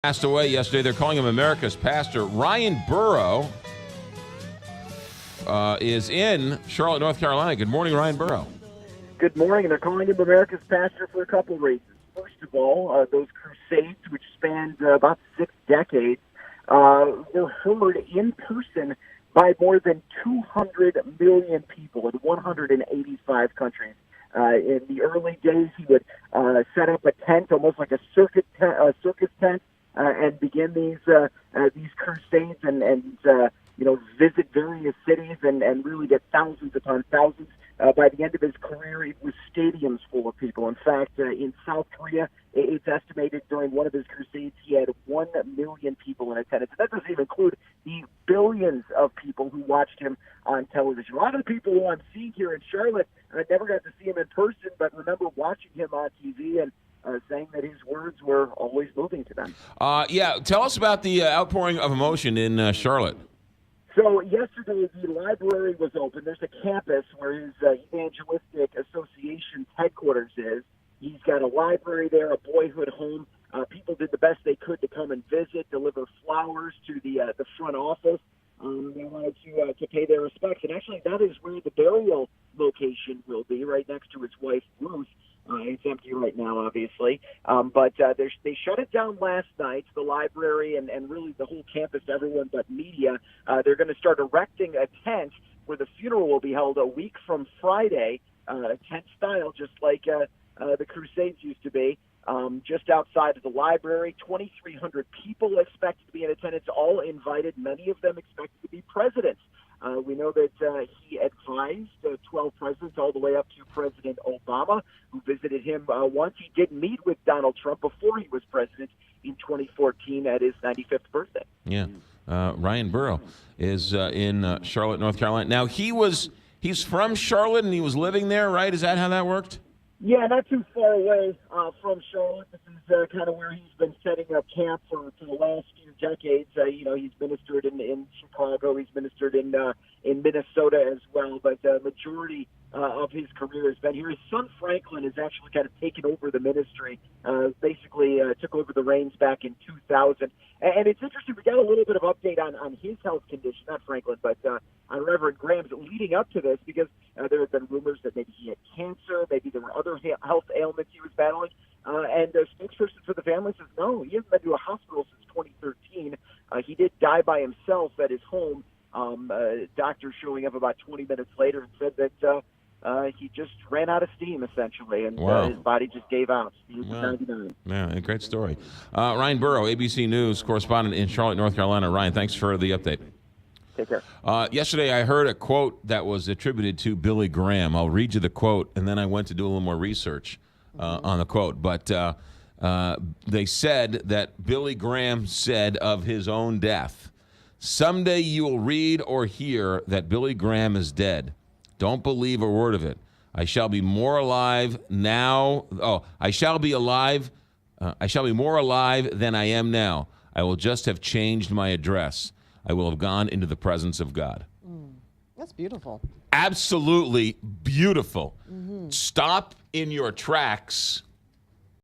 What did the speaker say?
Passed away yesterday. They're calling him America's pastor. Ryan Burrow is in Charlotte, North Carolina. Good morning, Ryan Burrow. Good morning. They're calling him America's pastor for a couple of reasons. First of all, those crusades, which spanned about 6 decades, were heard in person by more than 200 million people in 185 countries. In the early days, he would set up a tent, almost like a circus tent, and begin these crusades and visit various cities and really get thousands upon thousands. By the end of his career, it was stadiums full of people. In fact, in South Korea, it's estimated during one of his crusades he had 1 million people in attendance. That doesn't even include the billions of people who watched him on television. A lot of the people who I'm seeing here in Charlotte never got to see him in person, but remember watching him on TV and saying that his words were always moving to them. Tell us about the outpouring of emotion in Charlotte. So yesterday, the library was open. There's a campus where his evangelistic association's headquarters is. He's got a library there, a boyhood home. People did the best they could to come and visit, deliver flowers to the front office. They wanted to pay their respects. And actually, that is where the burial location will be, right next to his wife, Ruth. It's empty right now, obviously. But they shut it down last night, the library and really the whole campus, everyone but media. They're going to start erecting a tent where the funeral will be held a week from Friday, tent style, just like the Crusades used to be. Just outside of the library, 2,300 people expected to be in attendance, all invited, many of them expected to be presidents. We know that he advised 12 presidents all the way up to President Obama, who visited him once. He did meet with Donald Trump before he was president in 2014 at his 95th birthday. Yeah. Ryan Burrow is in Charlotte, North Carolina. Now, he's from Charlotte and he was living there, right? Is that how that worked? Yeah, not too far away from Charlotte. This is kind of where he's been setting up camp for the last few decades. He's ministered in Chicago. He's ministered in Minnesota as well. But the majority of his career has been here. His son Franklin has actually kind of taken over the ministry. Basically, took over the reins back in 2000. And it's interesting. We got a little bit of update on his health condition, not Franklin, but on Reverend Graham's leading up to this, because there have been rumors that maybe he had cancer, maybe there were other health ailments he was battling. And a spokesperson for the family says, no, he hasn't been to a hospital since 2013. He did die by himself at his home. Doctor showing up about 20 minutes later and said that he just ran out of steam, essentially, and his body just gave out. He was 99. Yeah, a great story. Ryan Burrow, ABC News correspondent in Charlotte, North Carolina. Ryan, thanks for the update. Take care. Yesterday, I heard a quote that was attributed to Billy Graham. I'll read you the quote, and then I went to do a little more research on the quote. But they said that Billy Graham said of his own death, "Someday you will read or hear that Billy Graham is dead. Don't believe a word of it. I shall be more alive now. I shall be alive. I shall be more alive than I am now. I will just have changed my address. I will have gone into the presence of God." That's beautiful. Absolutely beautiful. Stop in your tracks